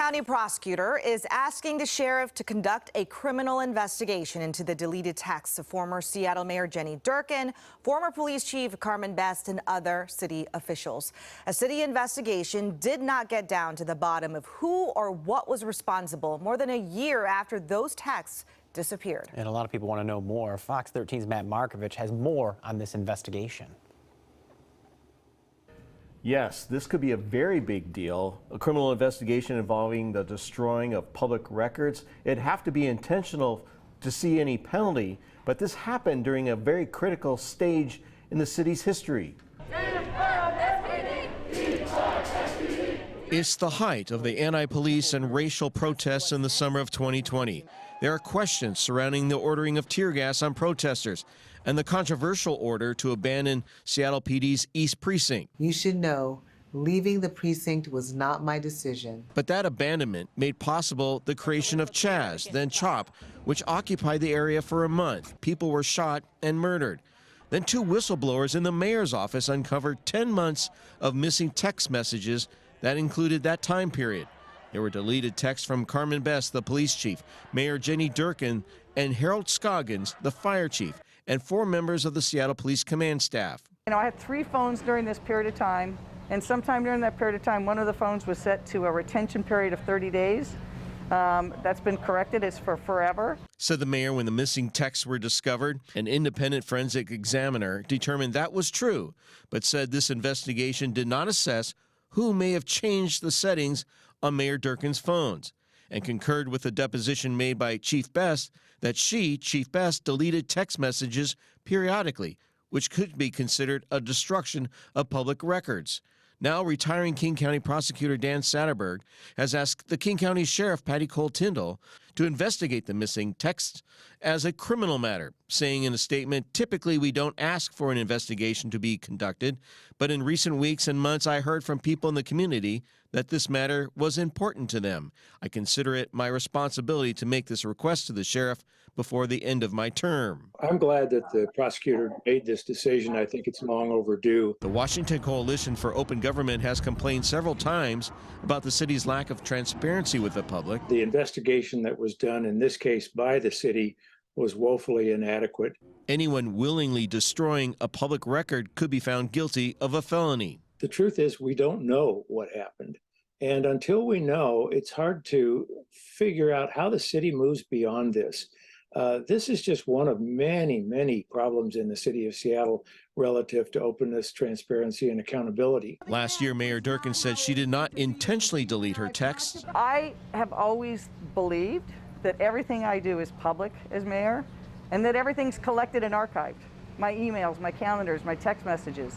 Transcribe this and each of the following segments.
County prosecutor is asking the sheriff to conduct a criminal investigation into the deleted texts of former Seattle Mayor Jenny Durkan, former police chief Carmen Best, and other city officials. A city investigation did not get down to the bottom of who or what was responsible more than a year after those texts disappeared. And a lot of people want to know more. Fox 13's Matt Markovich has more on this investigation. Yes, this could be a very big deal. A criminal investigation involving the destroying of public records. It'd have to be intentional to see any penalty, but this happened during a very critical stage in the city's history. It's the height of the anti-police and racial protests in the summer of 2020. There are questions surrounding the ordering of tear gas on protesters and the controversial order to abandon Seattle PD's East Precinct. You should know, leaving the precinct was not my decision. But that abandonment made possible the creation of Chaz, then CHOP, which occupied the area for a month. People were shot and murdered. Then two whistleblowers in the mayor's office uncovered 10 months of missing text messages that included that time period. There were deleted texts from Carmen Best, the police chief, Mayor Jenny Durkan, and Harold Scoggins, the fire chief, and 4 members of the Seattle Police Command staff. I had 3 phones during this period of time, and sometime during that period of time, one of the phones was set to a retention period of 30 days. That's been corrected. It's for forever. Said the mayor when the missing texts were discovered. An independent forensic examiner determined that was true, but said this investigation did not assess who may have changed the settings on Mayor Durkan's phones, and concurred with the deposition made by Chief Best that Chief Best, deleted text messages periodically, which could be considered a destruction of public records. Now, retiring King County prosecutor Dan Satterberg has asked the King County Sheriff Patty Cole-Tyndall to investigate the missing texts as a criminal matter, saying in a statement, "Typically, we don't ask for an investigation to be conducted, but in recent weeks and months, I heard from people in the community that this matter was important to them. I consider it my responsibility to make this request to the sheriff before the end of my term." I'm glad that the prosecutor made this decision. I think it's long overdue. The Washington Coalition for Open Government has complained several times about the city's lack of transparency with the public. The investigation that was done in this case by the city was woefully inadequate. Anyone willingly destroying a public record could be found guilty of a felony. The truth is, we don't know what happened. And until we know, it's hard to figure out how the city moves beyond this. This is just one of many, many problems in the city of Seattle relative to openness, transparency, and accountability. Last year, Mayor Durkan said she did not intentionally delete her texts. I have always believed that everything I do is public as mayor, and that everything's collected and archived. My emails, my calendars, my text messages.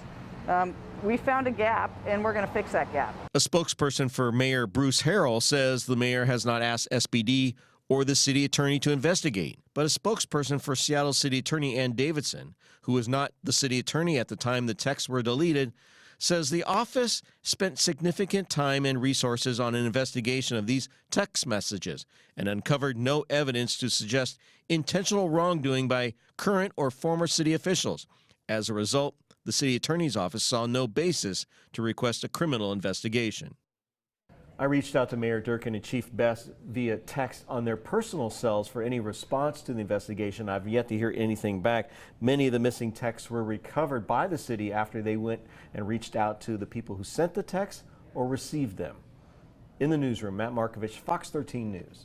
We found a gap, and we're going to fix that gap. A spokesperson for Mayor Bruce Harrell says the mayor has not asked SPD or the city attorney to investigate. But a spokesperson for Seattle City Attorney Ann Davidson, who was not the city attorney at the time the texts were deleted, says the office spent significant time and resources on an investigation of these text messages and uncovered no evidence to suggest intentional wrongdoing by current or former city officials. As a result, the city attorney's office saw no basis to request a criminal investigation. I reached out to Mayor Durkan and Chief Best via text on their personal cells for any response to the investigation. I've yet to hear anything back. Many of the missing texts were recovered by the city after they went and reached out to the people who sent the texts or received them. In the newsroom, Matt Markovich, Fox 13 News.